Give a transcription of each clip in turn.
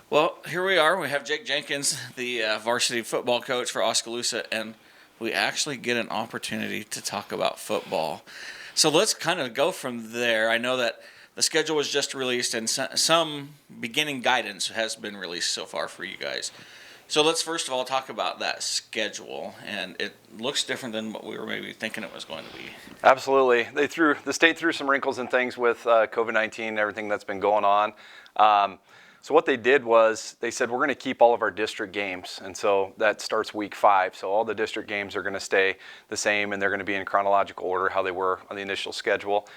Well, here we are. We have Jake Jenkins, the varsity football coach for Oskaloosa, and we actually get an opportunity to talk about football. So let's kind of go from there. I know that the schedule was just released, and some beginning guidance has been released so far for you guys. So let's first of all talk about that schedule, and it looks different than what we were maybe thinking it was going to be. Absolutely. The state threw some wrinkles and things with COVID-19 and everything that's been going on. So what they did was they said, we're going to keep all of our district games. And so that starts week 5. So all the district games are going to stay the same, and they're going to be in chronological order how they were on the initial schedule.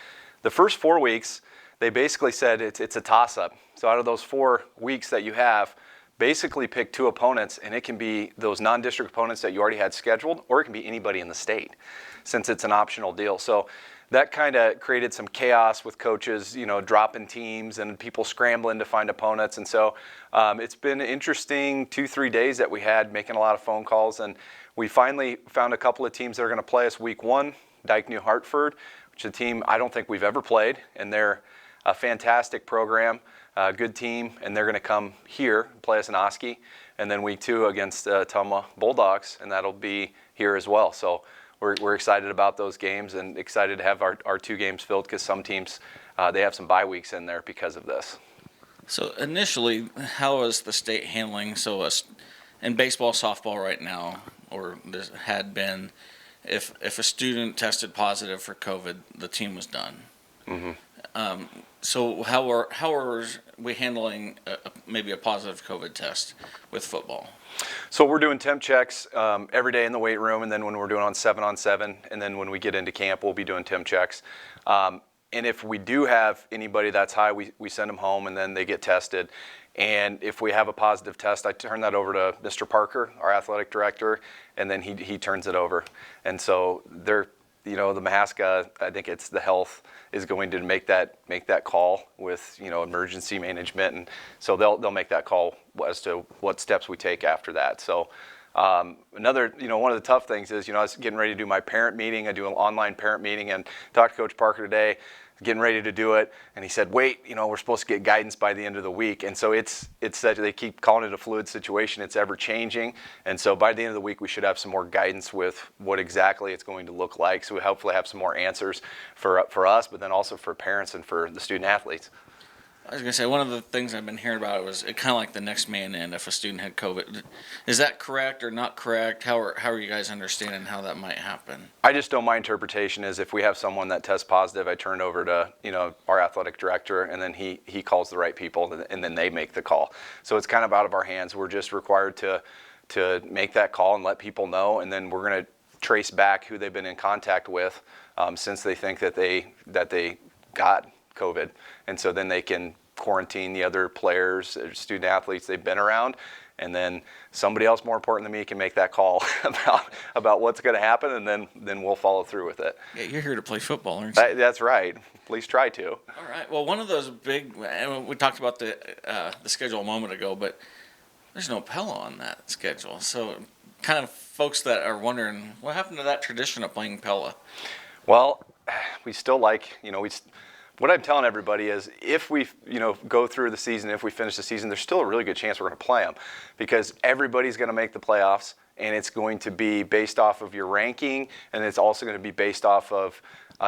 The first 4 weeks, they basically said it's a toss-up. So out of those 4 weeks that you have, basically pick 2 opponents, and it can be those non-district opponents that you already had scheduled, or it can be anybody in the state, since it's an optional deal. So that kind of created some chaos with coaches, dropping teams and people scrambling to find opponents. And so it's been an interesting 2-3 days that we had, making a lot of phone calls. And we finally found a couple of teams that are going to play us week 1, Dyke New Hartford, which is a team I don't think we've ever played. And they're a fantastic program, a good team. And they're going to come here, play us in Oski. And then week 2 against Tumwa Bulldogs, and that'll be here as well. So we're excited about those games and excited to have our 2 games filled, because some teams, they have some bye weeks in there because of this. So initially, how is the state handling in baseball, softball right now, or this had been, if a student tested positive for COVID, the team was done. Mm-hmm. So how are we handling maybe a positive COVID test with football? So we're doing temp checks every day in the weight room, and then when we're doing on 7-on-7, and then when we get into camp, we'll be doing temp checks. And if we do have anybody that's high, we send them home, and then they get tested. And if we have a positive test, I turn that over to Mr. Parker, our athletic director, and then he turns it over. And so they're, the MASCA, I think it's the health is going to make that call with emergency management, and so they'll make that call as to what steps we take after that. So another one of the tough things is I was getting ready to do my parent meeting. I do an online parent meeting, and talked to Coach Parker today, getting ready to do it, and he said, wait, we're supposed to get guidance by the end of the week. And so it's such, they keep calling it a fluid situation. It's ever changing, and so by the end of the week we should have some more guidance with what exactly it's going to look like. So we hopefully have some more answers for us, but then also for parents and for the student athletes. I was going to say, one of the things I've been hearing about was it kind of like the next man in if a student had COVID. Is that correct or not correct? How are you guys understanding how that might happen? I just know my interpretation is if we have someone that tests positive, I turn it over to our athletic director, and then he calls the right people, and then they make the call. So it's kind of out of our hands. We're just required to make that call and let people know, and then we're going to trace back who they've been in contact with since they think that they got COVID, and so then they can quarantine the other players, student athletes they've been around, and then somebody else more important than me can make that call about what's going to happen, and then we'll follow through with it. Yeah, you're here to play football, aren't you? That's right. At least try to. All right. Well, one of those big, we talked about the schedule a moment ago, but there's no Pella on that schedule. So kind of folks that are wondering, what happened to that tradition of playing Pella? Well, we still what I'm telling everybody is if we go through the season, if we finish the season, there's still a really good chance we're going to play them, because everybody's going to make the playoffs, and it's going to be based off of your ranking, and it's also going to be based off of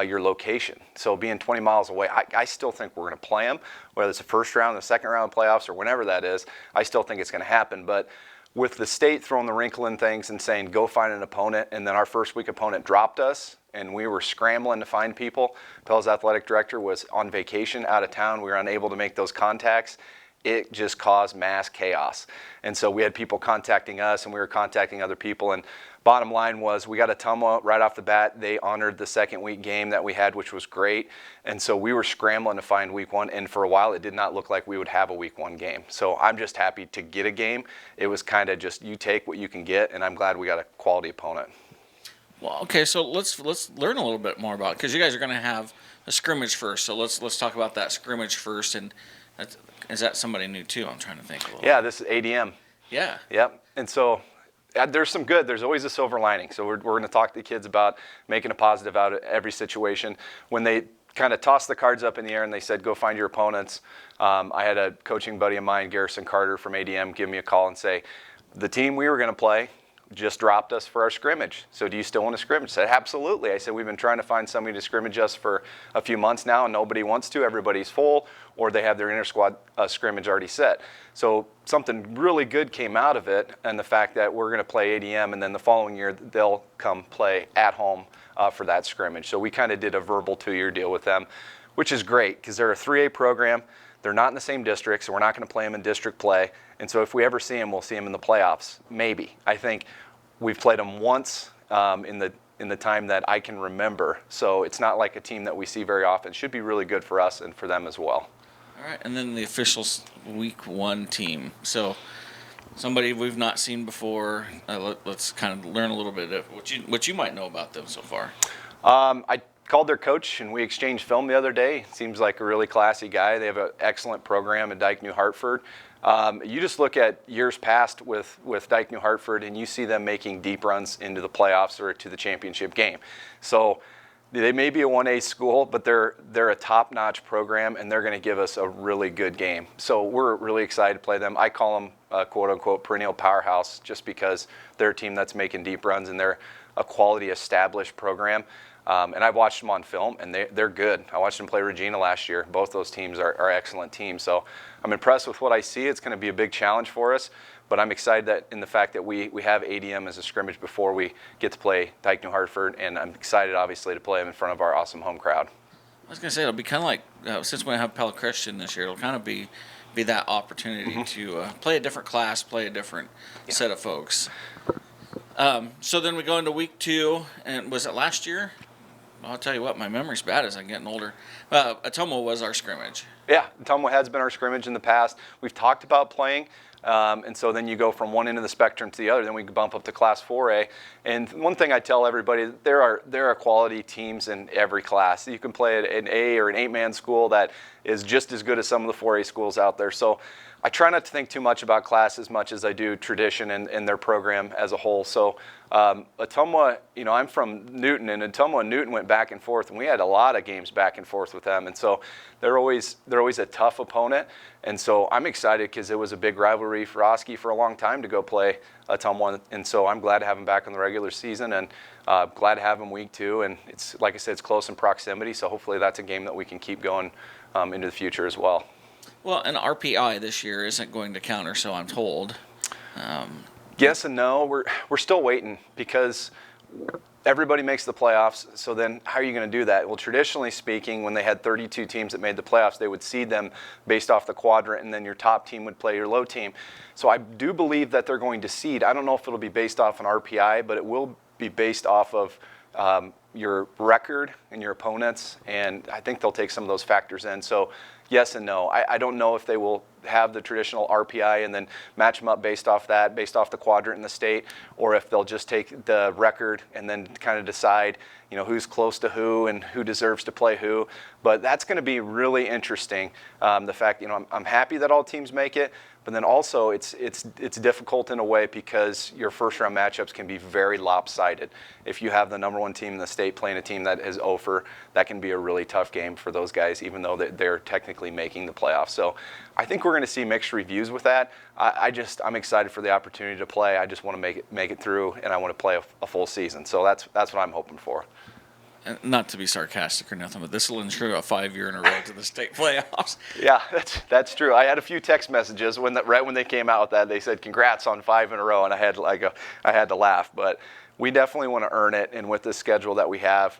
your location. So being 20 miles away, I still think we're going to play them, whether it's the first round, the second round of playoffs, or whenever that is. I still think it's going to happen. But with the state throwing the wrinkle in things and saying, go find an opponent, and then our first week opponent dropped us, and we were scrambling to find people. Pella's athletic director was on vacation out of town. We were unable to make those contacts. It just caused mass chaos. And so we had people contacting us, and we were contacting other people. And bottom line was we got a Tumwa right off the bat. They honored the second week game that we had, which was great. And so we were scrambling to find week 1. And for a while, it did not look like we would have a week 1 game. So I'm just happy to get a game. It was kind of just you take what you can get, and I'm glad we got a quality opponent. Well, okay, so let's learn a little bit more about it, because you guys are going to have a scrimmage first. So let's talk about that scrimmage first. And is that somebody new too? I'm trying to think a little. Yeah, this is ADM. Yeah. Yep. And so there's some good. There's always a silver lining. So we're going to talk to the kids about making a positive out of every situation. When they kind of tossed the cards up in the air, and they said, go find your opponents. I had a coaching buddy of mine, Garrison Carter from ADM, give me a call and say, the team we were going to play just dropped us for our scrimmage. So do you still want to scrimmage? I said, absolutely. I said, we've been trying to find somebody to scrimmage us for a few months now, and nobody wants to. Everybody's full, or they have their inter-squad scrimmage already set. So something really good came out of it, and the fact that we're going to play ADM, and then the following year they'll come play at home for that scrimmage. So we kind of did a verbal 2-year deal with them, which is great because they're a 3A program. They're not in the same district, so we're not going to play them in district play. And so if we ever see them, we'll see them in the playoffs, maybe. I think we've played them once in the time that I can remember. So it's not like a team that we see very often. It should be really good for us and for them as well. All right, and then the official week 1 team. So somebody we've not seen before. Let's kind of learn a little bit of what you might know about them so far. I called their coach, and we exchanged film the other day. Seems like a really classy guy. They have an excellent program at Dike New Hartford. You just look at years past with Dike New Hartford, and you see them making deep runs into the playoffs or to the championship game. So they may be a 1A school, but they're a top-notch program, and they're going to give us a really good game. So we're really excited to play them. I call them a quote-unquote perennial powerhouse just because they're a team that's making deep runs, and they're a quality established program. And I've watched them on film, and they're good. I watched them play Regina last year. Both those teams are excellent teams. So I'm impressed with what I see. It's going to be a big challenge for us, but I'm excited that in the fact that we have ADM as a scrimmage before we get to play Dike New Hartford, and I'm excited, obviously, to play them in front of our awesome home crowd. I was going to say, it'll be kind of like, since we have Pella Christian this year, it'll kind of be that opportunity to play a different class, play a different set of folks. So then we go into week 2, and was it last year? I'll tell you what, my memory's bad as I'm getting older. Ottumwa was our scrimmage. Yeah, Ottumwa has been our scrimmage in the past. We've talked about playing, and so then you go from one end of the spectrum to the other. Then we bump up to Class 4A. And one thing I tell everybody, there are quality teams in every class. You can play at an A or an 8-man school that is just as good as some of the 4A schools out there. So I try not to think too much about class as much as I do tradition and their program as a whole. So Ottumwa, I'm from Newton, and Ottumwa and Newton went back and forth, and we had a lot of games back and forth with them. And so they're always a tough opponent. And so I'm excited because it was a big rivalry for Oski for a long time to go play Ottumwa. And so I'm glad to have them back in the regular season, and glad to have them week 2. And it's, like I said, it's close in proximity. So hopefully that's a game that we can keep going into the future as well. Well, an RPI this year isn't going to counter, so I'm told. Yes and no. We're still waiting because everybody makes the playoffs. So then how are you going to do that? Well, traditionally speaking, when they had 32 teams that made the playoffs, they would seed them based off the quadrant, and then your top team would play your low team. So I do believe that they're going to seed. I don't know if it'll be based off an RPI, but it will be based off of your record and your opponents, and I think they'll take some of those factors in. So yes and no. I don't know if they will have the traditional RPI and then match them up based off the quadrant in the state, or if they'll just take the record and then kind of decide, who's close to who and who deserves to play who. But that's going to be really interesting. The fact, I'm happy that all teams make it, but then also it's difficult in a way because your first round matchups can be very lopsided. If you have the number 1 team in the state playing a team that is over, that can be a really tough game for those guys, even though they're technically making the playoffs. So I think we're going to see mixed reviews with that. I'm excited for the opportunity to play. I just want to make it through, and I want to play a full season. So that's what I'm hoping for. And not to be sarcastic or nothing, but this will ensure a 5-year in a row to the state playoffs. Yeah, that's true. I had a few text messages right when they came out with that. They said, "Congrats on 5 in a row," and I had to laugh. But we definitely want to earn it, and with the schedule that we have,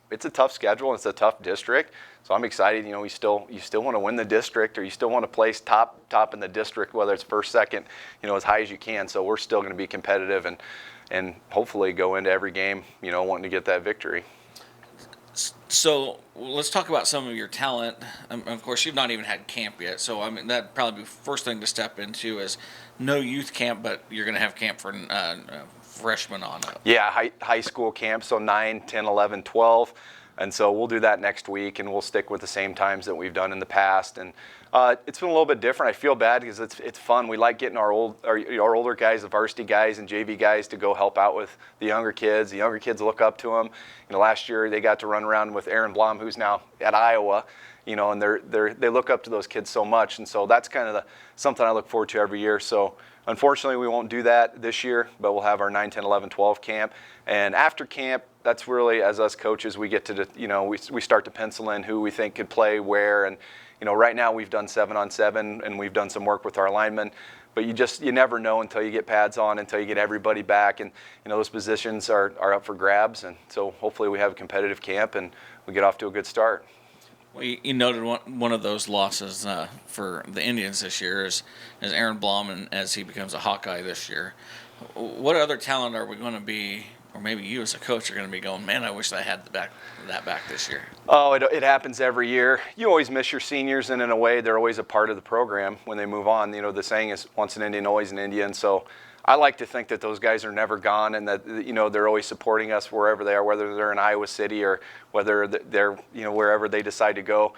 it's a tough schedule and it's a tough district. So I'm excited. You still want to win the district, or you still want to place top in the district, whether it's first, second, as high as you can. So we're still going to be competitive and hopefully go into every game, wanting to get that victory. So let's talk about some of your talent. Of course, you've not even had camp yet, so that'd probably be the first thing to step into is no youth camp, but you're going to have camp for freshmen on up. Yeah, high school camp, so 9, 10, 11, 12. And so we'll do that next week, and we'll stick with the same times that we've done in the past. And it's been a little bit different. I feel bad because it's fun. We like getting our older guys, the varsity guys and JV guys, to go help out with the younger kids. The younger kids look up to them. last year they got to run around with Aaron Blom, who's now at Iowa, and they look up to those kids so much. And so that's kind of something I look forward to every year. So unfortunately, we won't do that this year, but we'll have our 9, 10, 11, 12 camp. And after camp, that's really, as us coaches, we get to, we start to pencil in who we think could play where. And, right now we've done 7-on-7 and we've done some work with our linemen. But you never know until you get pads on, until you get everybody back. And, those positions are up for grabs. And so hopefully we have a competitive camp and we get off to a good start. Well, you noted one of those losses for the Indians this year is Aaron Blom, and as he becomes a Hawkeye this year. What other talent are we going to be, or maybe you as a coach are going to be going, man, I wish I had that back this year? Oh, it happens every year. You always miss your seniors, and in a way, they're always a part of the program when they move on. The saying is, once an Indian, always an Indian. So I like to think that those guys are never gone and that, they're always supporting us wherever they are, whether they're in Iowa City or whether they're, wherever they decide to go.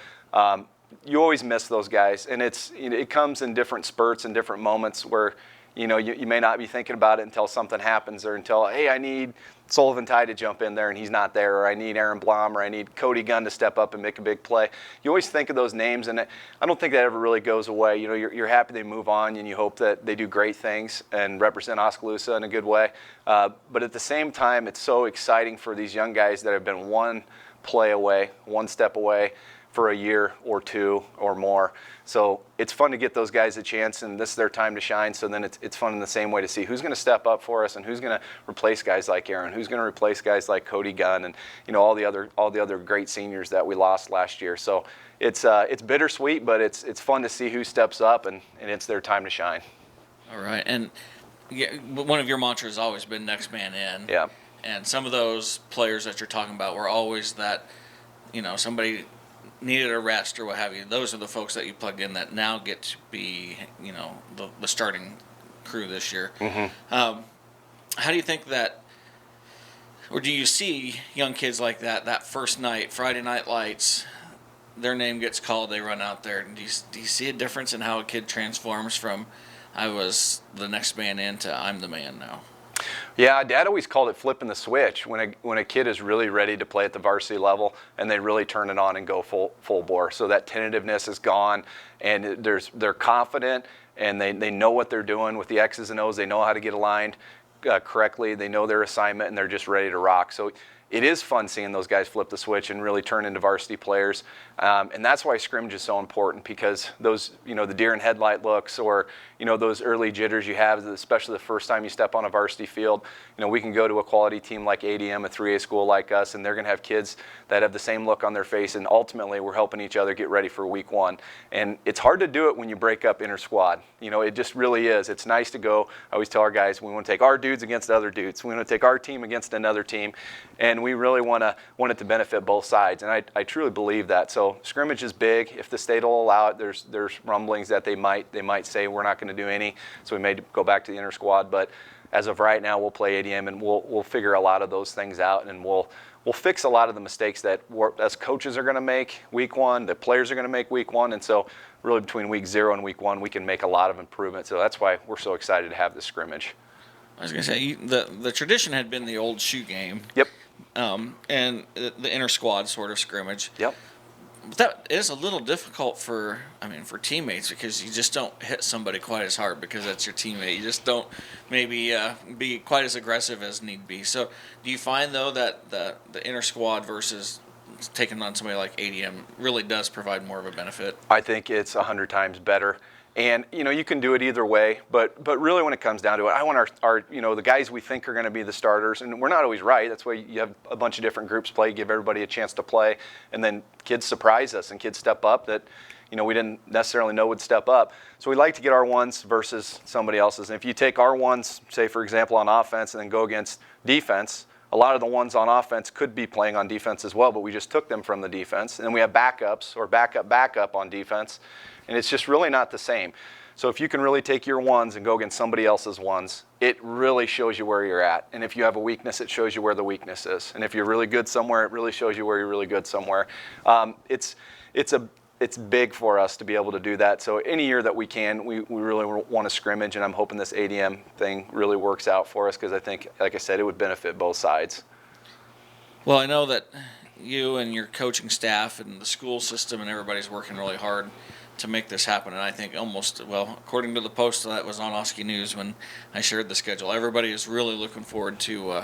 You always miss those guys. And it comes in different spurts and different moments where, you may not be thinking about it until something happens or until, hey, I need Sullivan Tye to jump in there and he's not there, or I need Aaron Blom, or I need Cody Gunn to step up and make a big play. You always think of those names, and I don't think that ever really goes away. You're happy they move on, and you hope that they do great things and represent Oskaloosa in a good way. But at the same time, it's so exciting for these young guys that have been one play away, one step away for a year or two or more. So it's fun to get those guys a chance, and this is their time to shine. So then it's fun in the same way to see who's going to step up for us and who's going to replace guys like Aaron, who's going to replace guys like Cody Gunn, and all the other great seniors that we lost last year. So it's bittersweet, but it's fun to see who steps up, and it's their time to shine. All right, and one of your mantras has always been next man in. Yeah. And some of those players that you're talking about were always that, somebody needed a rest or what have you. Those are the folks that you plugged in that now get to be, the starting crew this year. Mm-hmm. How do you think that, or do you see young kids like that first night, Friday Night Lights, their name gets called, they run out there, and do you see a difference in how a kid transforms from I was the next man in to I'm the man now? Yeah, Dad always called it flipping the switch when a kid is really ready to play at the varsity level and they really turn it on and go full bore. So that tentativeness is gone, and they're confident, and they know what they're doing with the X's and O's. They know how to get aligned correctly. They know their assignment, and they're just ready to rock. So it is fun seeing those guys flip the switch and really turn into varsity players. And that's why scrimmage is so important, because those, the deer in headlight looks, or, those early jitters you have, especially the first time you step on a varsity field. We can go to a quality team like ADM, a 3A school like us, and they're going to have kids that have the same look on their face. And ultimately, we're helping each other get ready for week one. And it's hard to do it when you break up inter squad. It just really is. It's nice to go. I always tell our guys, we want to take our dudes against other dudes. We want to take our team against another team. And we really want it to benefit both sides. And I truly believe that. So scrimmage is big. If the state will allow it, there's rumblings that they might say we're not going to do any. So we may go back to the inter squad. But as of right now, we'll play ADM, and we'll figure a lot of those things out, and we'll fix a lot of the mistakes that us coaches are going to make week one, the players are going to make week one. And so really between week 0 and week 1, we can make a lot of improvement. So that's why we're so excited to have this scrimmage. I was going to say, the tradition had been the old shoe game. Yep. And the inter squad sort of scrimmage. Yep. But that is a little difficult for teammates, because you just don't hit somebody quite as hard because that's your teammate. You just don't maybe be quite as aggressive as need be. So do you find, though, that the inter squad versus taking on somebody like ADM really does provide more of a benefit? I think it's 100 times better. And, you can do it either way, but really when it comes down to it, I want our the guys we think are going to be the starters, and we're not always right. That's why you have a bunch of different groups play, give everybody a chance to play, and then kids surprise us, and kids step up that, we didn't necessarily know would step up. So we like to get our ones versus somebody else's. And if you take our ones, say, for example, on offense, and then go against defense, a lot of the ones on offense could be playing on defense as well, but we just took them from the defense. And then we have backups or backup on defense. And it's just really not the same. So if you can really take your ones and go against somebody else's ones, it really shows you where you're at. And if you have a weakness, it shows you where the weakness is. And if you're really good somewhere, it really shows you where you're really good somewhere. It's big for us to be able to do that. So any year that we can, we really want to scrimmage, and I'm hoping this ADM thing really works out for us, because I think, like I said, it would benefit both sides. Well, I know that you and your coaching staff and the school system and everybody's working really hard to make this happen. And I think according to the post that was on Oski News when I shared the schedule, everybody is really looking forward to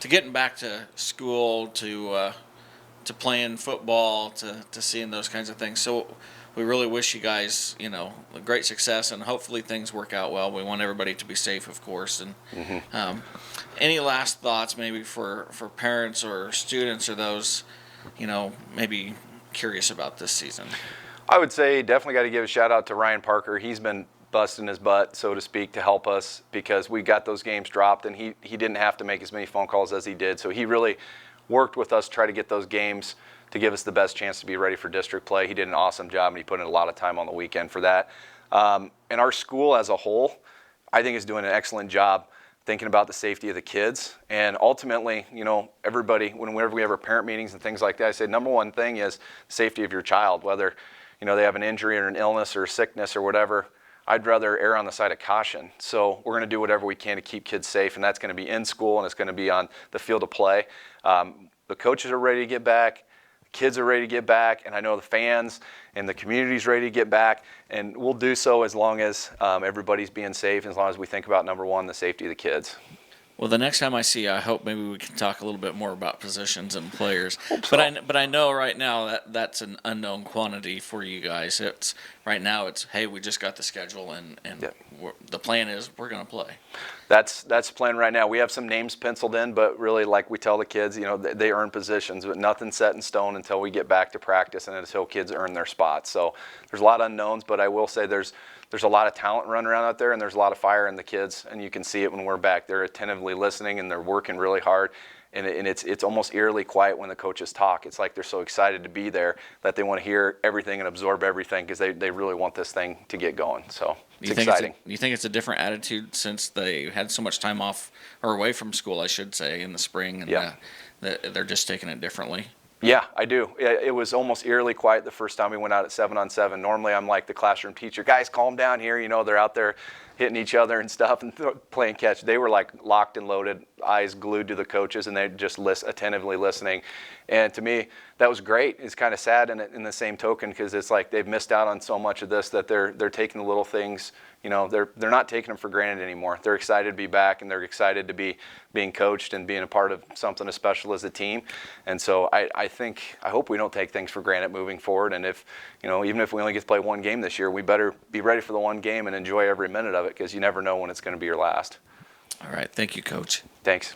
getting back to school, to playing football, to seeing those kinds of things. So we really wish you guys, great success, and hopefully things work out well. We want everybody to be safe, of course. And any last thoughts maybe for parents or students or those, maybe curious about this season? I would say definitely got to give a shout out to Ryan Parker. He's been busting his butt, so to speak, to help us because we got those games dropped, and he didn't have to make as many phone calls as he did. So he really worked with us to try to get those games to give us the best chance to be ready for district play. He did an awesome job, and he put in a lot of time on the weekend for that. And our school as a whole, I think, is doing an excellent job thinking about the safety of the kids. And ultimately, everybody, whenever we have our parent meetings and things like that, I say number one thing is safety of your child, whether they have an injury or an illness or a sickness or whatever. I'd rather err on the side of caution. So we're going to do whatever we can to keep kids safe, and that's going to be in school and it's going to be on the field of play. The coaches are ready to get back. The kids are ready to get back, and I know the fans and the community's ready to get back, and we'll do so as long as everybody's being safe, as long as we think about, number one, the safety of the kids. Well, the next time I see you, I hope maybe we can talk a little bit more about positions and players. Hope so. But I know right now that that's an unknown quantity for you guys. Right now it's hey, we just got the schedule and Yep. the plan is we're going to play. That's the plan right now. We have some names penciled in, but really, like we tell the kids, they earn positions, but nothing's set in stone until we get back to practice and until kids earn their spots. So there's a lot of unknowns, but I will say there's a lot of talent running around out there, and there's a lot of fire in the kids, and you can see it when we're back. They're attentively listening, and they're working really hard, and it's almost eerily quiet when the coaches talk. It's like they're so excited to be there that they want to hear everything and absorb everything because they really want this thing to get going. So it's exciting. You think it's a different attitude since they had so much time off or away from school, I should say, in the spring, and Yeah. they're just taking it differently? Yeah, I do. It was almost eerily quiet the first time we went out at 7-on-7. Normally, I'm like the classroom teacher. Guys, calm down here. They're out there hitting each other and stuff and playing catch. They were like locked and loaded, eyes glued to the coaches, and they're just attentively listening. And to me, that was great. It's kind of sad in the same token because it's like they've missed out on so much of this that they're taking the little things. They're not taking them for granted anymore. They're excited to be back, and they're excited to be being coached and being a part of something as special as a team. And so I hope we don't take things for granted moving forward. And if even if we only get to play one game this year, we better be ready for the one game and enjoy every minute of it because you never know when it's going to be your last. All right. Thank you, Coach. Thanks.